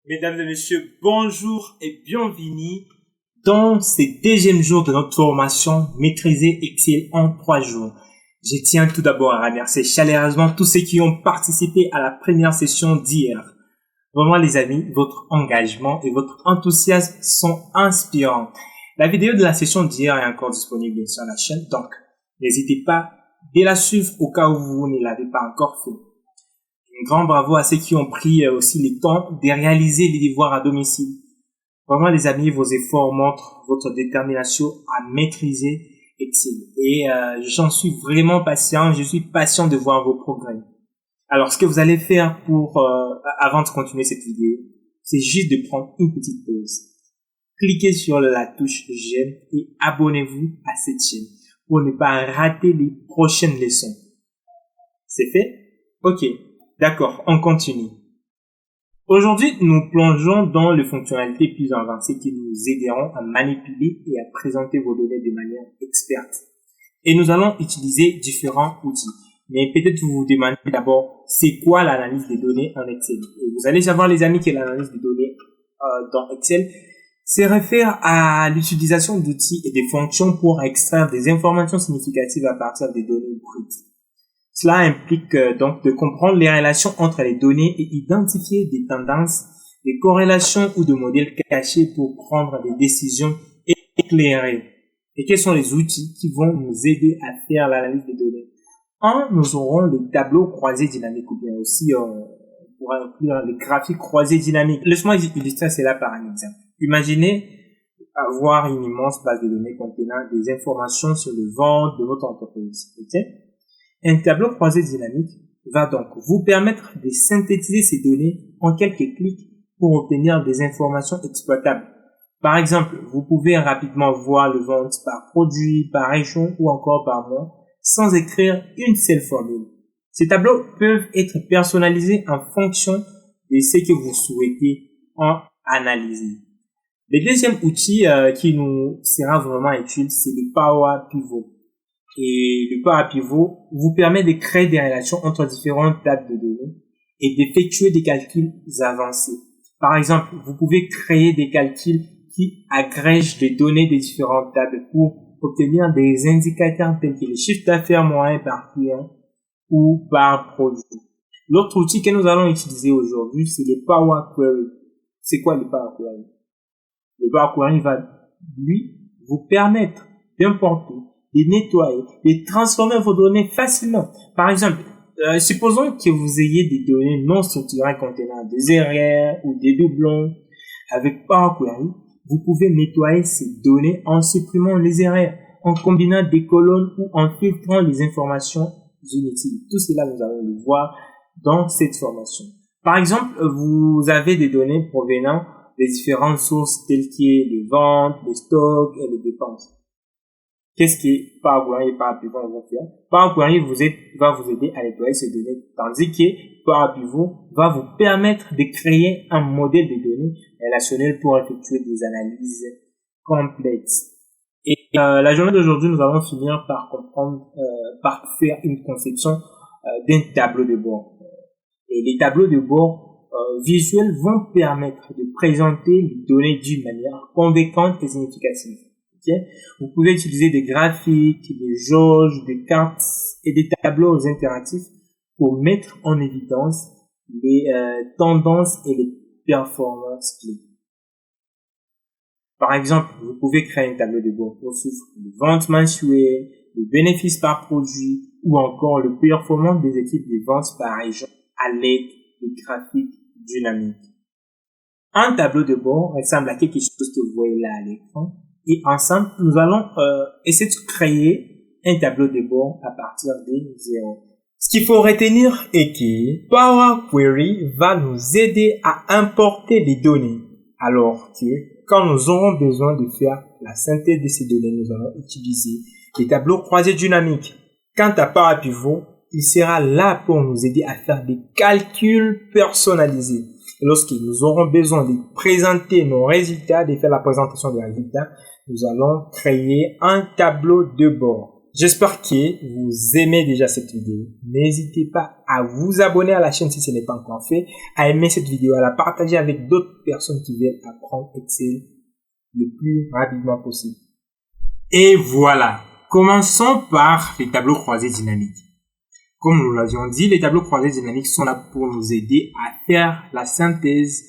Mesdames et messieurs, bonjour et bienvenue dans ce deuxième jour de notre formation Maîtriser Excel en 3 jours. Je tiens tout d'abord à remercier chaleureusement tous ceux qui ont participé à la première session d'hier. Vraiment les amis, votre engagement et votre enthousiasme sont inspirants. La vidéo de la session d'hier est encore disponible sur la chaîne, donc n'hésitez pas de la suivre au cas où vous ne l'avez pas encore fait. Un grand bravo à ceux qui ont pris aussi le temps de réaliser les devoirs à domicile. Vraiment les amis, vos efforts montrent votre détermination à maîtriser Excel. Et j'en suis vraiment patient, je suis patient de voir vos progrès. Alors ce que vous allez faire avant de continuer cette vidéo, c'est juste de prendre une petite pause. Cliquez sur la touche j'aime et abonnez-vous à cette chaîne pour ne pas rater les prochaines leçons. C'est fait? Ok. D'accord, on continue. Aujourd'hui, nous plongeons dans les fonctionnalités plus avancées qui nous aideront à manipuler et à présenter vos données de manière experte. Et nous allons utiliser différents outils. Mais peut-être vous vous demandez d'abord, c'est quoi l'analyse des données en Excel? Et vous allez savoir les amis que l'analyse des données dans Excel se réfère à l'utilisation d'outils et des fonctions pour extraire des informations significatives à partir des données brutes. Cela implique donc de comprendre les relations entre les données et identifier des tendances, des corrélations ou des modèles cachés pour prendre des décisions éclairées. Et quels sont les outils qui vont nous aider à faire l'analyse des données? Nous aurons les tableaux croisés dynamiques ou bien aussi on pourra inclure les graphiques croisés dynamiques. Laisse-moi illustrer cela par un exemple. Imaginez avoir une immense base de données contenant des informations sur le ventes de votre entreprise. Okay? Un tableau croisé dynamique va donc vous permettre de synthétiser ces données en quelques clics pour obtenir des informations exploitables. Par exemple, vous pouvez rapidement voir le vente par produit, par région ou encore par mois sans écrire une seule formule. Ces tableaux peuvent être personnalisés en fonction de ce que vous souhaitez en analyser. Le deuxième outil qui nous sera vraiment utile, c'est le Power Pivot. Et le Power Pivot vous permet de créer des relations entre différentes tables de données et d'effectuer des calculs avancés. Par exemple, vous pouvez créer des calculs qui agrègent les données des différentes tables pour obtenir des indicateurs tels que les chiffres d'affaires moyen par client ou par produit. L'autre outil que nous allons utiliser aujourd'hui, c'est le Power Query. C'est quoi le Power Query? Le Power Query va, lui, vous permettre d'importer, de nettoyer, de transformer vos données facilement. Par exemple, supposons que vous ayez des données non structurées contenant des erreurs ou des doublons. Avec Power Query, vous pouvez nettoyer ces données en supprimant les erreurs, en combinant des colonnes ou en filtrant les informations inutiles. Tout cela, nous allons le voir dans cette formation. Par exemple, vous avez des données provenant des différentes sources telles que les ventes, les stocks et les dépenses. Qu'est-ce que Power Query et Power Pivot vont faire? Power Query va vous aider à nettoyer ces données, tandis que Power Pivot va vous permettre de créer un modèle de données relationnel pour effectuer des analyses complexes. Et la journée d'aujourd'hui, nous allons finir par par faire une conception d'un tableau de bord. Et les tableaux de bord visuels vont permettre de présenter les données d'une manière convaincante et significative. Okay? Vous pouvez utiliser des graphiques, des jauges, des cartes et des tableaux interactifs pour mettre en évidence les tendances et les performances clés. Par exemple, vous pouvez créer un tableau de bord pour chiffres de ventes mensuelles, le bénéfice par produit ou encore le performance des équipes de vente par région à l'aide de graphiques dynamiques. Un tableau de bord ressemble à quelque chose que vous voyez là à l'écran. Et ensemble, nous allons essayer de créer un tableau de bord à partir de 0. Ce qu'il faut retenir est que Power Query va nous aider à importer les données, alors que quand nous aurons besoin de faire la synthèse de ces données, nous allons utiliser les tableaux croisés dynamiques. Quant à Power Pivot, il sera là pour nous aider à faire des calculs personnalisés. Et lorsque nous aurons besoin de présenter nos résultats, de faire la présentation des résultats, nous allons créer un tableau de bord. J'espère que vous aimez déjà cette vidéo. N'hésitez pas à vous abonner à la chaîne si ce n'est pas encore fait, à aimer cette vidéo, à la partager avec d'autres personnes qui veulent apprendre Excel le plus rapidement possible. Et voilà, commençons par les tableaux croisés dynamiques. Comme nous l'avions dit, les tableaux croisés dynamiques sont là pour nous aider à faire la synthèse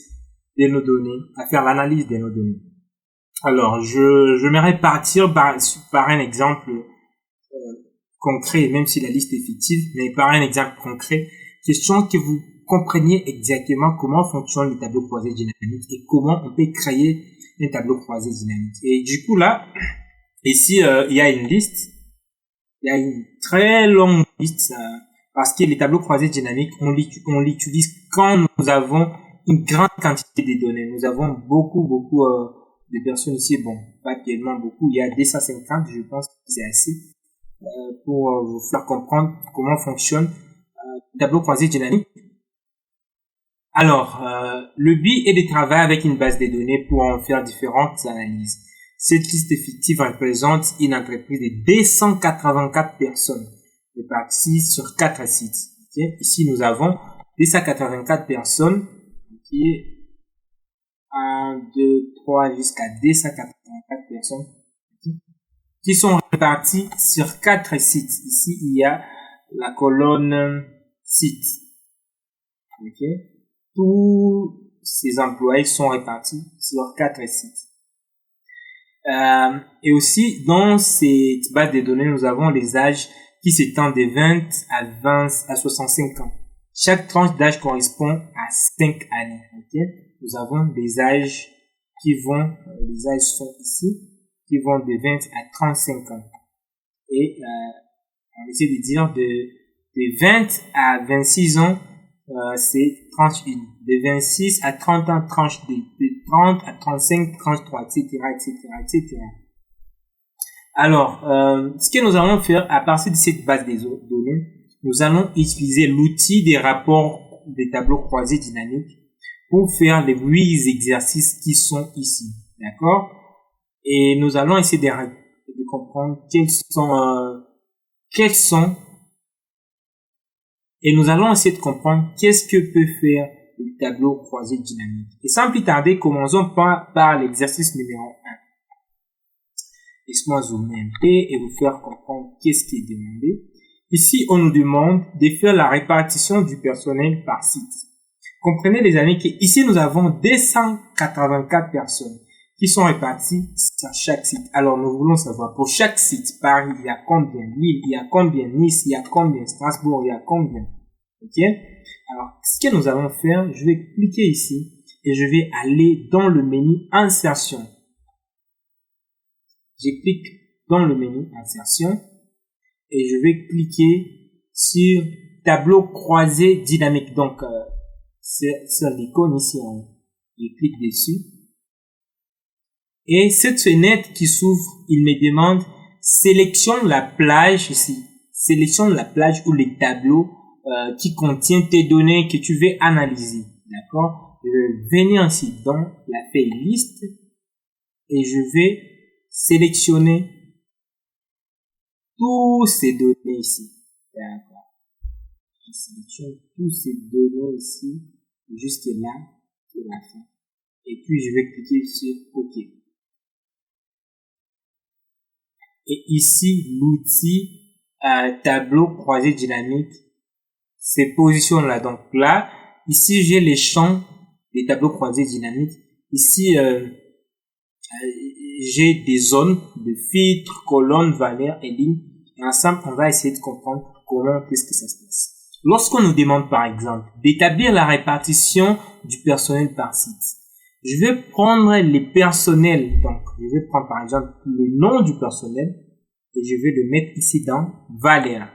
de nos données, à faire l'analyse de nos données. Alors, j'aimerais partir par un exemple concret, même si la liste est fictive, mais par un exemple concret, question que vous compreniez exactement comment fonctionnent les tableaux croisés dynamiques et comment on peut créer un tableau croisé dynamique. Et du coup là, ici il y a une liste, il y a une très longue liste parce que les tableaux croisés dynamiques, on l'utilise quand nous avons une grande quantité de données. Nous avons beaucoup de personnes ici, bon, pas tellement beaucoup, il y a 250, je pense que c'est assez pour vous faire comprendre comment fonctionne le tableau croisé dynamique. Alors, le but est de travailler avec une base de données pour en faire différentes analyses. Cette liste fictive représente une entreprise de 284 personnes réparties sur 4 sites. Okay? Ici, nous avons 284 personnes qui est 1, 2, 3 jusqu'à 284 personnes qui sont réparties sur 4 sites. Ici, il y a la colonne site. Okay? Tous ces employés sont répartis sur 4 sites. Et aussi, dans cette base de données, nous avons les âges qui s'étendent de 20 à 65 ans. Chaque tranche d'âge correspond à 5 années. Okay? Nous avons des âges qui vont, les âges sont ici, qui vont de 20 à 35 ans. Et on essaie de dire de 20 à 26 ans, c'est tranche 1. De 26 à 30 ans, tranche 2. De 30 à 35, tranche 3, etc., etc., etc. Alors, ce que nous allons faire à partir de cette base de données, nous allons utiliser l'outil des rapports des tableaux croisés dynamiques pour faire les 8 exercices qui sont ici. D'accord? Et nous allons essayer de comprendre quels sont et nous allons essayer de comprendre qu'est-ce que peut faire le tableau croisé dynamique. Et sans plus tarder, commençons par l'exercice numéro 1. Laisse-moi zoomer un peu et vous faire comprendre qu'est-ce qui est demandé. Ici, on nous demande de faire la répartition du personnel par site. Comprenez les amis qu'ici, nous avons 284 personnes qui sont réparties sur chaque site. Alors, nous voulons savoir pour chaque site, Paris, il y a combien, Lille, il y a combien, Nice, il y a combien, Strasbourg, il y a combien. Ok? Alors, ce que nous allons faire, je vais cliquer ici et je vais aller dans le menu insertion. Je clique dans le menu insertion et je vais cliquer sur tableau croisé dynamique. Donc, sur l'icône ici en haut. Je clique dessus. Et cette fenêtre qui s'ouvre, il me demande sélectionne la plage ici. Sélectionne la plage ou les tableaux qui contient tes données que tu veux analyser. D'accord? Je vais venir ici dans la playlist et je vais sélectionner tous ces données ici. D'accord? Je sélectionne tous ces données ici jusque là pour la fin. Et puis je vais cliquer sur OK. Et ici, l'outil tableau croisé dynamique se positionne là. Donc là, ici, j'ai les champs des tableaux croisés dynamiques. Ici, j'ai des zones de filtres, colonnes, valeurs et lignes. Et ensemble, on va essayer de comprendre comment qu'est-ce que ça se passe. Lorsqu'on nous demande, par exemple, d'établir la répartition du personnel par site, je vais prendre les personnels. Donc, je vais prendre par exemple le nom du personnel et je vais le mettre ici dans valeur.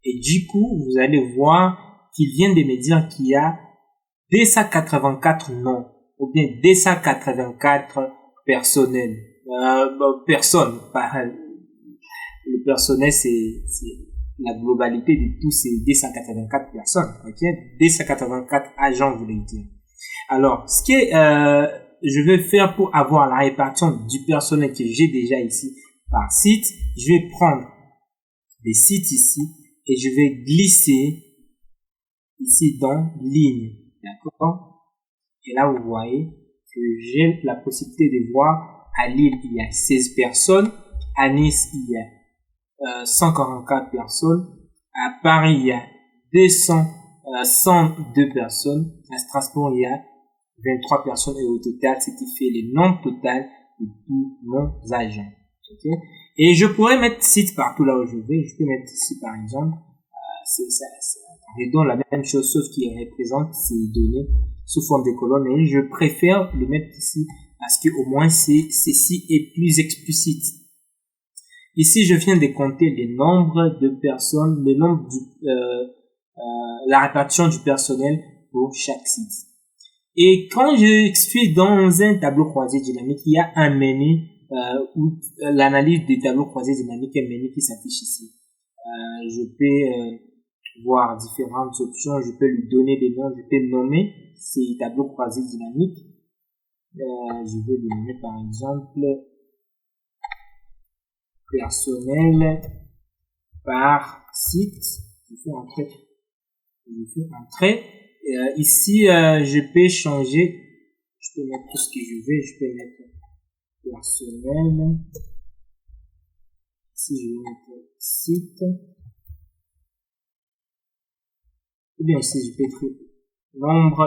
Et du coup, vous allez voir qu'il vient de me dire qu'il y a 284 noms ou bien 284 personnels. Personnes. Le personnel, c'est la globalité de tous ces 284 personnes. Ok, 284 agents, vous voulez dire. Alors, ce que je vais faire pour avoir la répartition du personnel que j'ai déjà ici par site, je vais prendre des sites ici et je vais glisser ici dans ligne. D'accord? Et là, vous voyez que j'ai la possibilité de voir à Lille, il y a 16 personnes. À Nice, il y a 144 personnes. À Paris, il y a 102 personnes. À Strasbourg, il y a 23 personnes. Et au total, ce qui fait le nombre total de tous nos agents. Okay? Et je pourrais mettre site partout là où je vais. Je peux mettre ici, par exemple, ça redonne la même chose, sauf qu'il représente ces données sous forme de colonnes. Et je préfère le mettre ici parce que au moins ceci est plus explicite. Ici, je viens de compter les nombres de personnes, le nombre la répartition du personnel pour chaque site. Et quand je suis dans un tableau croisé dynamique, il y a un menu où l'analyse des tableaux croisés dynamiques, un menu qui s'affiche ici. Je peux voir différentes options, je peux lui donner des noms, je peux nommer ces tableaux croisés dynamiques. Je vais lui nommer par exemple personnel par site. Je fais entrer. Ici, je peux changer. Je peux mettre tout ce que je veux. Je peux mettre personnel. Ici, je vais mettre site. Ou bien ici, je peux écrire nombre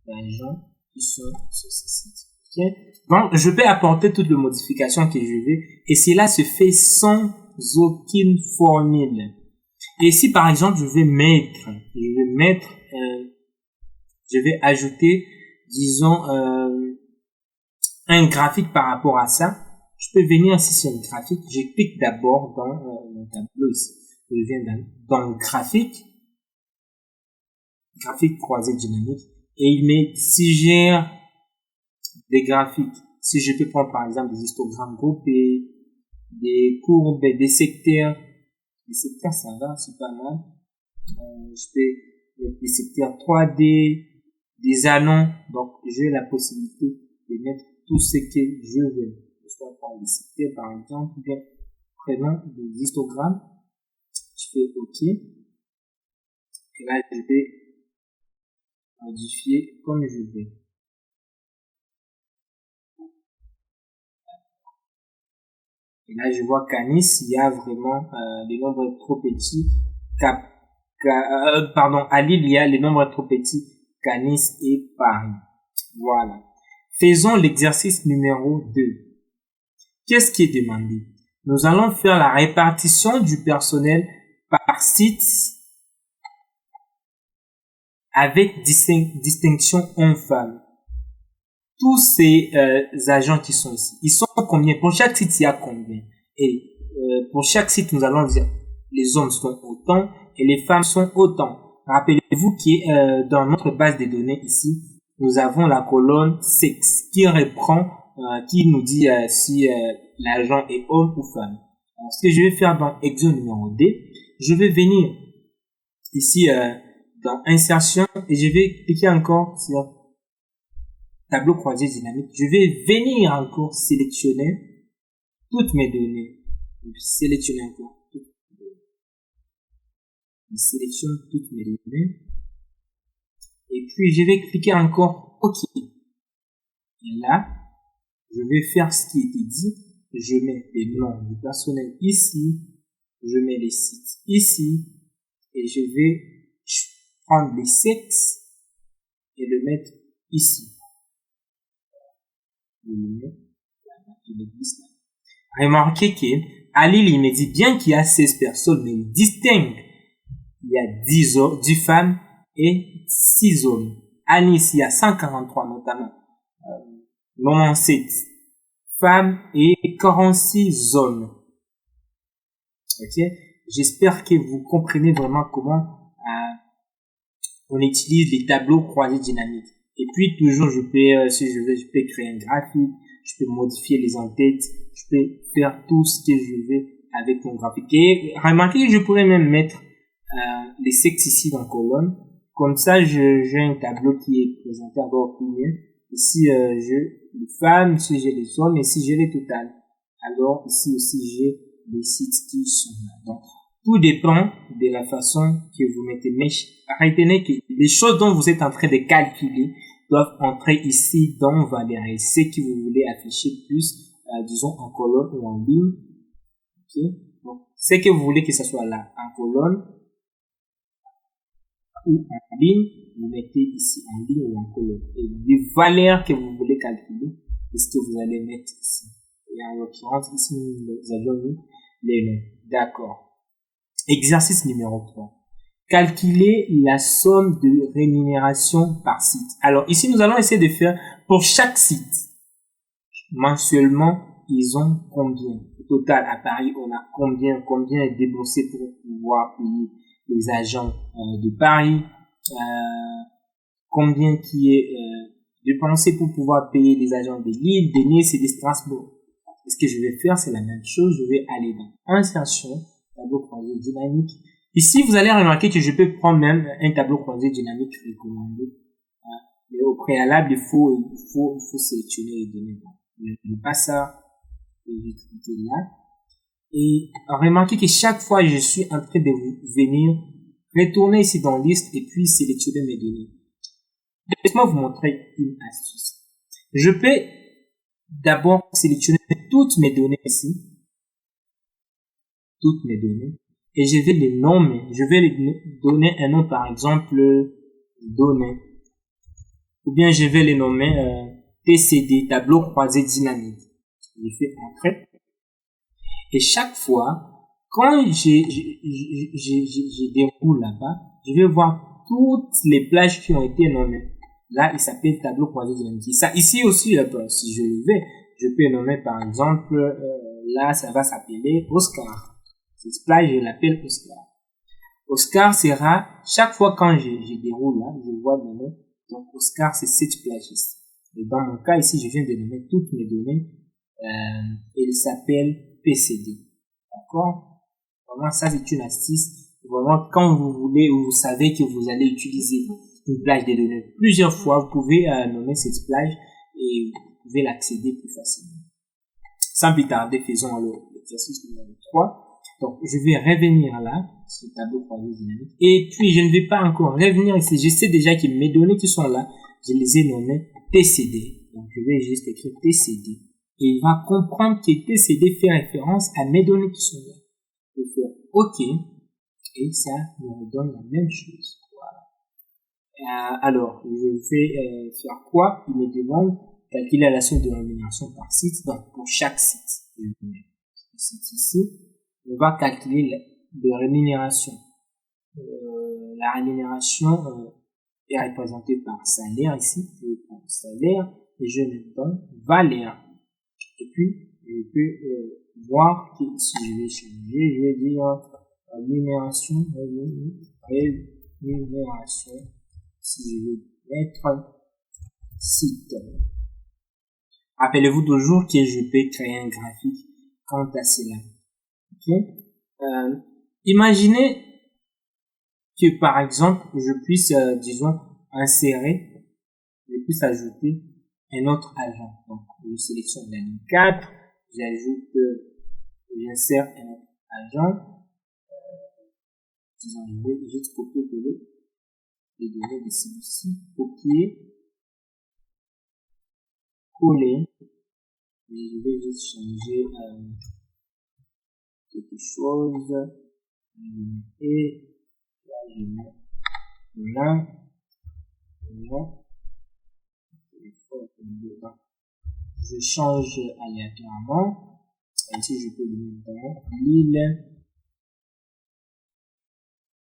d'agents qui sont sur ce site. Okay? Donc, je peux apporter toutes les modifications que je veux et cela se fait sans aucune formule. Et ici, par exemple, je vais ajouter, disons, un graphique par rapport à ça. Je peux venir ici sur le graphique. Je clique d'abord dans mon tableau ici. Je viens dans le graphique croisé dynamique et il me suggère des graphiques. Si je peux prendre par exemple des histogrammes groupés, des courbes, des secteurs. Les secteurs, ça va, c'est pas mal. Je peux mettre des secteurs 3D, des annons. Donc, j'ai la possibilité de mettre tout ce que je veux. Je peux prendre des secteurs, par exemple, ou bien prenons des histogrammes. Je fais OK. Et là, je vais modifier comme je veux. Et là, je vois qu'à Nice, il y a vraiment les nombres trop petits. À Lille, il y a les nombres trop petits qu'à Nice et Paris. Voilà. Faisons l'exercice numéro 2. Qu'est-ce qui est demandé? Nous allons faire la répartition du personnel par site avec distinction homme-femme. Tous ces agents qui sont ici, ils sont combien? Pour chaque site, il y a combien? Et pour chaque site, nous allons dire les hommes sont autant et les femmes sont autant. Rappelez-vous que dans notre base de données ici, nous avons la colonne sexe qui reprend, qui nous dit si l'agent est homme ou femme. Alors, ce que je vais faire dans exo numéro D, je vais venir ici dans insertion et je vais cliquer encore sur tableau croisé dynamique. Je vais venir encore sélectionner toutes mes données. Donc, sélectionner encore toutes mes données. Je sélectionne toutes mes données. Et puis, je vais cliquer encore OK. Et là, je vais faire ce qui était dit. Je mets les noms du personnel ici. Je mets les sites ici. Et je vais prendre les sexes et le mettre ici. Remarquez qu'à Lille, il me dit bien qu'il y a 16 personnes, mais il distingue. Il y a 10 femmes et 6 hommes. À Nice, il y a 143 notamment. 97 femmes et 46 hommes. Ok? J'espère que vous comprenez vraiment comment on utilise les tableaux croisés dynamiques. Et puis, toujours, je peux créer un graphique, je peux modifier les entêtes, je peux faire tout ce que je veux avec mon graphique. Et remarquez que je pourrais même mettre les sexes ici dans colonne. Comme ça, j'ai un tableau qui est présenté encore plus bien. Ici, j'ai les femmes, ici j'ai les hommes, et ici j'ai les totales. Alors, ici aussi, j'ai les sites qui sont là. Donc, Tout dépend de la façon que vous mettez. Mais retenez que les choses dont vous êtes en train de calculer doivent entrer ici dans Valérie. Ce que vous voulez afficher plus, disons en colonne ou en ligne. Ok. Donc, ce que vous voulez que ce soit là en colonne ou en ligne, vous mettez ici en ligne ou en colonne. Et les valeurs que vous voulez calculer, c'est ce que vous allez mettre ici. Et en l'occurrence, ici, nous avions mis les noms. D'accord. Exercice numéro 3. Calculer la somme de rémunération par site. Alors ici, nous allons essayer de faire pour chaque site. Mensuellement, ils ont combien? Au total, à Paris, on a combien est déboursé pour pouvoir payer les agents de Paris? Combien qui est dépensé pour pouvoir payer les agents de Lille, de Nice et de Strasbourg? Et ce que je vais faire, c'est la même chose. Je vais aller dans Insertion, tableau croisé dynamique. Ici, vous allez remarquer que je peux prendre même un tableau croisé dynamique recommandé. Mais au préalable, il faut sélectionner les données. Je ne vais pas ça. Je vais cliquer là. Et remarquez que chaque fois, je suis en train de venir retourner ici dans liste et puis sélectionner mes données. Laissez-moi vous montrer une astuce. Je peux d'abord sélectionner toutes mes données ici. Toutes mes données. Et je vais les nommer. Je vais les donner un nom, par exemple, données. Ou bien je vais les nommer TCD, tableau croisé dynamique. Je fais entrer. Et chaque fois, quand je déroule là-bas, je vais voir toutes les plages qui ont été nommées. Là, il s'appelle tableau croisé dynamique. Ça, ici aussi, si je le vais, je peux nommer par exemple, là, ça va s'appeler Oscar. Cette plage, je l'appelle Oscar. Oscar sera, chaque fois quand je déroule là, je vois le nom. Donc, Oscar, c'est cette plage ici. Et dans mon cas, ici, je viens de nommer toutes mes données. Elle s'appelle PCD. D'accord? Vraiment, ça, c'est une astuce. Vraiment, quand vous voulez ou vous savez que vous allez utiliser une plage de données plusieurs fois, vous pouvez nommer cette plage et vous pouvez l'accéder plus facilement. Sans plus tarder, faisons alors l'exercice numéro 3. Donc, je vais revenir là, sur le tableau croisé dynamique. Et puis, je ne vais pas encore revenir ici. Je sais déjà que mes données qui sont là, je les ai nommées TCD. Donc, je vais juste écrire TCD. Et il va comprendre que TCD fait référence à mes données qui sont là. Je vais faire OK. Et ça me redonne la même chose. Voilà. Alors, je vais faire quoi? Il me demande calculer la somme de rémunération par site. Donc, pour chaque site. Je vais mettre le site ici. On va calculer la rémunération. La rémunération est représentée par salaire ici. Je vais prendre salaire et je mets dans valeur. Et puis, je peux voir que si je vais changer, je vais dire rémunération. Si je vais mettre site. Rappelez-vous toujours que je peux créer un graphique quant à cela. Okay. Imaginez que par exemple je puisse disons insérer, je puisse ajouter un autre agent. Donc je sélectionne la ligne 4, j'ajoute, j'insère un autre agent, disons je vais juste copier-coller les données de celui-ci, copier, coller, et je vais juste changer quelque chose, et là je mets là, je change aléatoirement, ainsi je peux le mettre dans Lille.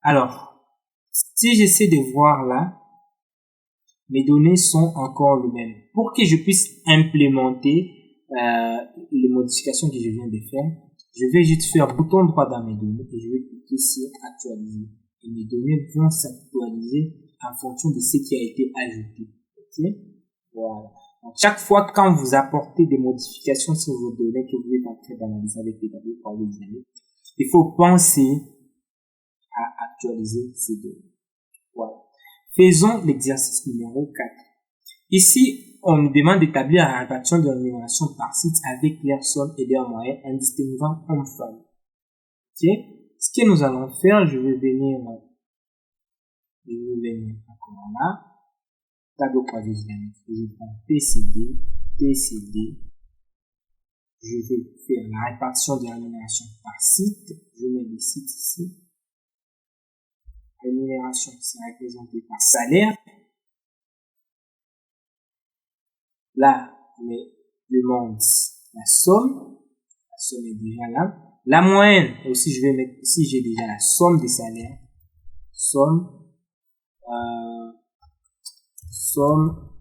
Alors, si j'essaie de voir là, mes données sont encore les mêmes. Pour que je puisse implémenter les modifications que je viens de faire, je vais juste faire bouton droit dans mes données et je vais cliquer sur actualiser. Et mes données vont s'actualiser en fonction de ce qui a été ajouté. Ok? Voilà. Donc, chaque fois quand vous apportez des modifications sur vos données que vous êtes en train d'analyser avec les tableaux croisés dynamiques, il faut penser à actualiser ces données. Voilà. Faisons l'exercice numéro 4. Ici, on nous demande d'établir la répartition de rémunération par site avec leur somme et leur moyenne en distinguant homme-femme. Ok? ce que nous allons faire, je vais venir encore là, tableau croisé dynamique. Je prends TCD, je vais faire la répartition des rémunérations par site, je mets les sites ici. Rémunération, c'est représenté par salaire. Là, je demande la somme est déjà là. La moyenne, aussi je vais mettre ici, j'ai déjà la somme des salaires. Somme,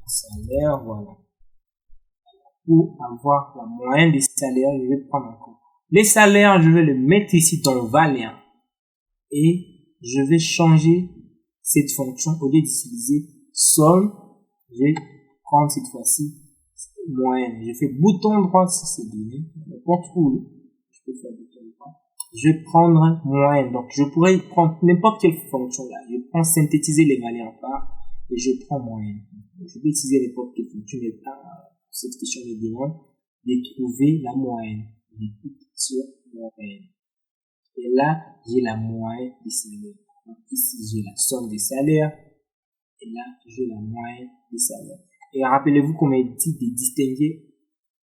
salaire, voilà. Pour avoir la moyenne des salaires, je vais prendre en compte. Les salaires, je vais le mettre ici dans valeur. Et je vais changer cette fonction. Au lieu d'utiliser somme, je vais prendre cette fois-ci moyenne. Je fais bouton droit si c'est donné. N'importe où. Je peux faire bouton droit. Je vais prendre moyenne. Donc, je pourrais prendre n'importe quelle fonction là. Je prends synthétiser les valeurs en part et je prends moyenne. Je peux utiliser n'importe quelle fonction. Mais cette question me demande de trouver la moyenne. Je clique sur moyenne. Et là, j'ai la moyenne des salaires. Donc ici, j'ai la somme des salaires. Et là, j'ai la moyenne des salaires. Et rappelez-vous qu'on m'a dit de distinguer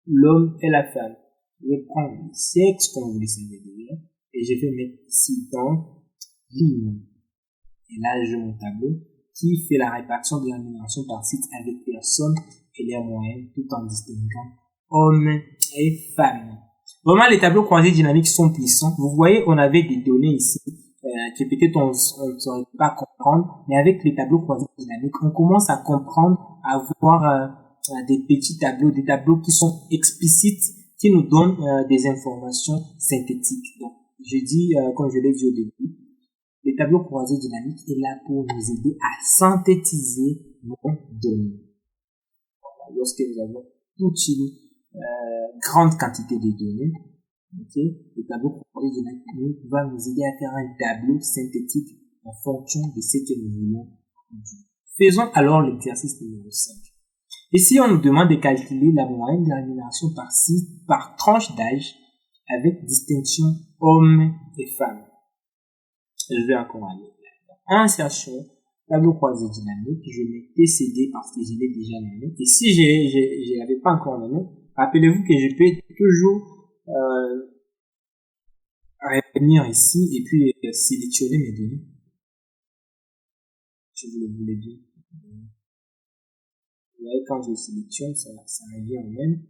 l'homme et la femme. Je vais prendre le sexe, comme vous le savez déjà. Et je vais mettre ici dans ligne. Et là, j'ai mon tableau qui fait la répartition des rémunérations par site avec les sommes et les moyennes tout en distinguant hommes et femmes. Vraiment, les tableaux croisés dynamiques sont puissants. Vous voyez, on avait des données ici que peut-être on ne saurait pas comprendre, mais avec les tableaux croisés dynamiques, on commence à comprendre, à voir des petits tableaux, des tableaux qui sont explicites, qui nous donnent des informations synthétiques. Donc, je dis, comme je l'ai dit au début, les tableaux croisés dynamiques est là pour nous aider à synthétiser nos données. Voilà, lorsque nous avons toute une grande quantité de données, le tableau croisé dynamique va nous aider à faire un tableau synthétique en fonction de ce que nous voulons dire. Faisons alors l'exercice numéro 5. Ici, on nous demande de calculer la moyenne de rémunération par site, par tranche d'âge, avec distinction hommes et femmes. Je vais encore aller. Insertion, tableau croisé dynamique, je mets TCD parce que je l'ai déjà nommé. Et si je l'avais pas encore nommé, rappelez-vous que je peux toujours revenir ici et puis sélectionner mes données. Je vous le voulais dire. Vous voyez, quand je sélectionne, ça revient au même.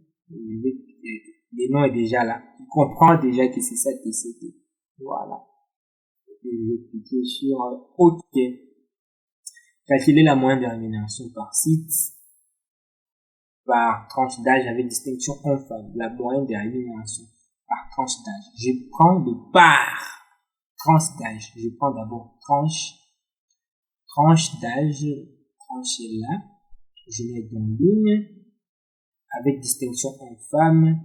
Les noms est déjà là. Il comprend déjà que c'est ça TCD. Voilà. Et je vais cliquer sur OK. Calculer la moyenne de rémunération par site, par tranche d'âge avec distinction homme-femme. La moyenne de rémunération par tranche d'âge. Je prends le par tranche d'âge. Je prends d'abord tranche d'âge. Tranche est là. Je mets dans ligne avec distinction homme-femme.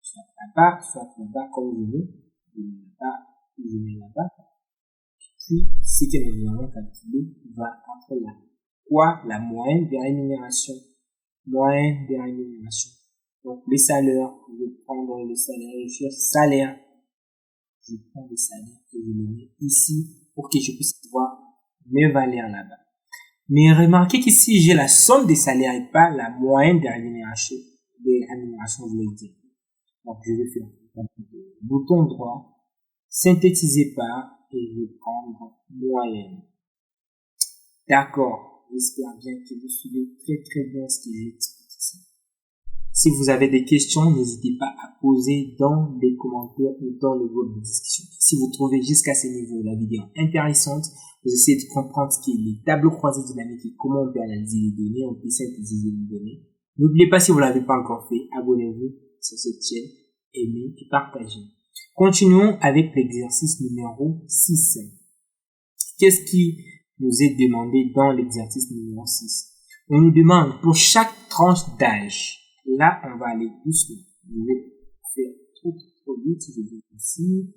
Soit là-bas, comme je veux. Je mets là-bas. Puis, ce que nous allons calculer va être là. Quoi? La moyenne des rémunérations. Moyenne des rémunérations. Donc, les salaires, je vais prendre le salaire, je cherche salaire. Je prends le salaire que je le mets ici pour que je puisse voir mes valeurs là-bas. Mais remarquez qu'ici, j'ai la somme des salaires et pas la moyenne des rémunérations, je voulais dire. Donc, je vais faire bouton droit, synthétiser par, et je vais prendre moyenne. D'accord. J'espère bien que vous suivez très bien ce que j'explique ici. Si vous avez des questions, n'hésitez pas à poser dans les commentaires ou dans le groupe de discussion. Si vous trouvez jusqu'à ce niveau la vidéo intéressante, vous essayez de comprendre ce qu'est les tableaux croisés dynamiques et comment on peut analyser les données, on peut synthétiser les données. N'oubliez pas, si vous ne l'avez pas encore fait, abonnez-vous sur cette chaîne, aimez et partagez. Continuons avec l'exercice numéro 6. Qu'est-ce qui nous est demandé dans l'exercice numéro 6? On nous demande pour chaque tranche d'âge. Là, on va aller doucement. Je vais faire trop vite. Je vais ici,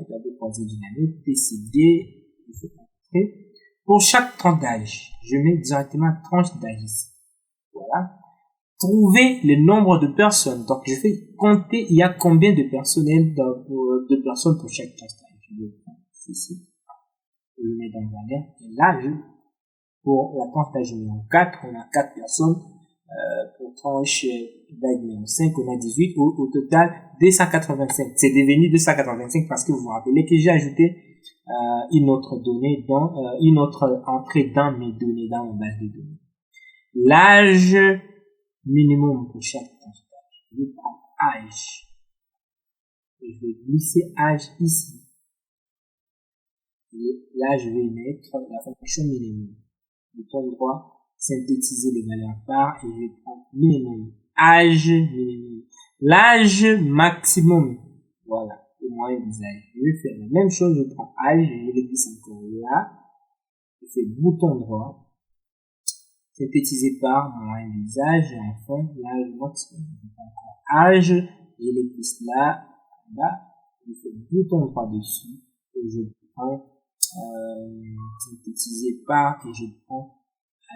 tableau croisé dynamique, TCD, je vais entrer. Pour chaque tranche d'âge, je mets directement tranche d'âge ici. Voilà. Trouver le nombre de personnes. Donc, je vais compter il y a combien de personnel de personnes pour chaque tranche d'âge. Je vais prendre ceci. Je le mets dans le bannière. Et là, pour la tranche d'âge numéro 4, on a 4 personnes. Pour tranche d'âge numéro 5, on a 18. Au total, 285. C'est devenu 285 parce que vous vous rappelez que j'ai ajouté une autre donnée une autre entrée dans mes données, dans mon base de données. L'âge minimum pour chaque tranche d'âge. Je vais prendre âge. Et je vais glisser âge ici. Et là, je vais mettre la fonction minimum. Bouton droit, synthétiser les valeurs par et je vais prendre minimum. Âge minimum. L'âge maximum. Voilà. Le moyen des âges. Je vais faire la même chose. Je prends âge. Je le glisse encore là. Je fais bouton droit. Synthétisé par moyen des âges. Et enfin, l'âge maximum. Je prends encore âge. Je le glisse là. Là. Je fais bouton droit dessus. Et je prends synthétisé par et je prends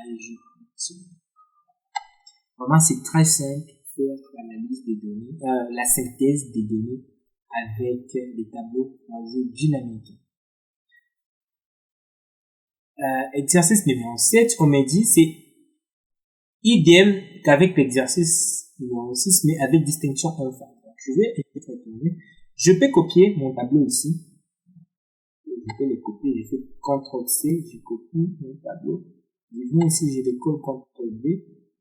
âge maximum. Vraiment, c'est très simple faire l'analyse des données, la synthèse des données avec les tableaux croisés dynamiques. Exercice numéro 7, on m'a dit, c'est idem qu'avec l'exercice numéro 6, mais avec distinction enfin. Je vais retourner. Je peux copier mon tableau ici. Je peux les copier, je fais CTRL-C, je copie mon tableau. Je viens ici, je les colle CTRL-V.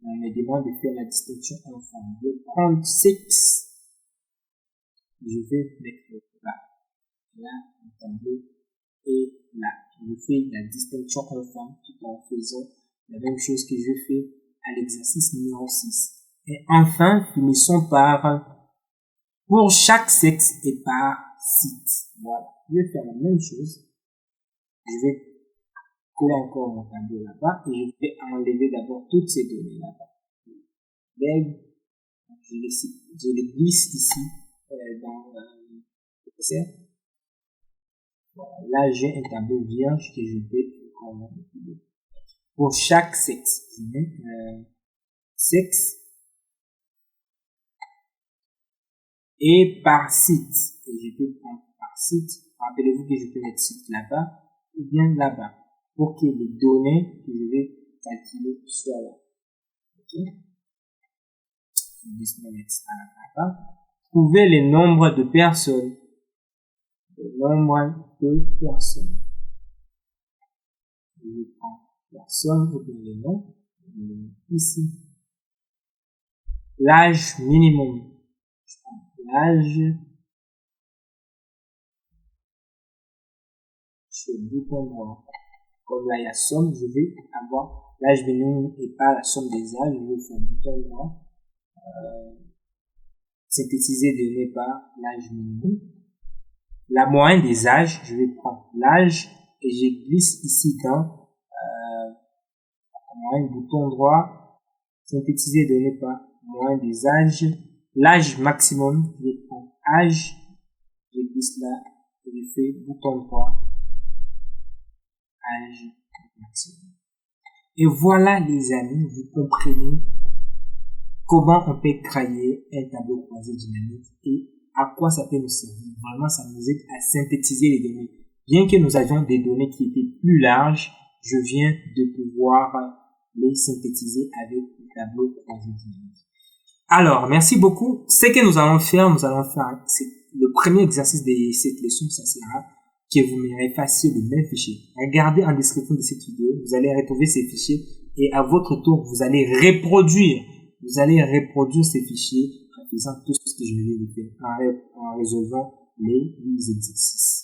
On me demande de faire la distinction enfin. Je vais prendre 6. Je vais mettre là, mon tableau, et là. Je fais la distinction enfin tout en faisant la même chose que je fais à l'exercice numéro 6. Et enfin, finissons par pour chaque sexe et par site. Voilà. Je vais faire la même chose. Je vais coller encore mon tableau là-bas et je vais enlever d'abord toutes ces données là-bas. Je les glisse ici dans le CR. Voilà. Là, j'ai un tableau vierge que je vais pour chaque sexe. Je mets sexe et par site. Et je peux prendre par site. Rappelez-vous que je peux mettre site là-bas ou bien là-bas pour que les données que je vais calculer soient là. Ok? Je vais mettre ça là-bas. Trouver le nombre de personnes. Le nombre de personnes. Je vais prendre personne ou bien le nom. Ici. L'âge minimum. Je prends l'âge. Je fais bouton droit. Comme là il y a somme, je vais avoir l'âge minimum et pas la somme des âges. Je vais faire bouton droit. Synthétiser donné par l'âge minimum. La moyenne des âges, je vais prendre l'âge et je glisse ici dans moyenne, bouton droit, synthétiser donné par moyenne des âges. L'âge maximum, je vais prendre âge, je glisse là et je fais bouton droit, âge maximum. Et voilà les amis, vous comprenez comment on peut créer un tableau croisé dynamique et à quoi ça peut nous servir. Vraiment, ça nous aide à synthétiser les données. Bien que nous avions des données qui étaient plus larges, je viens de pouvoir les synthétiser avec le tableau croisé dynamique. Alors, merci beaucoup. Ce que nous allons faire, c'est le premier exercice de cette leçon, ça sera que vous m'effaciez le même fichier. Regardez en description de cette vidéo, vous allez retrouver ces fichiers et à votre tour, vous allez reproduire ces fichiers en faisant tout ce que je viens de faire, en résolvant les exercices.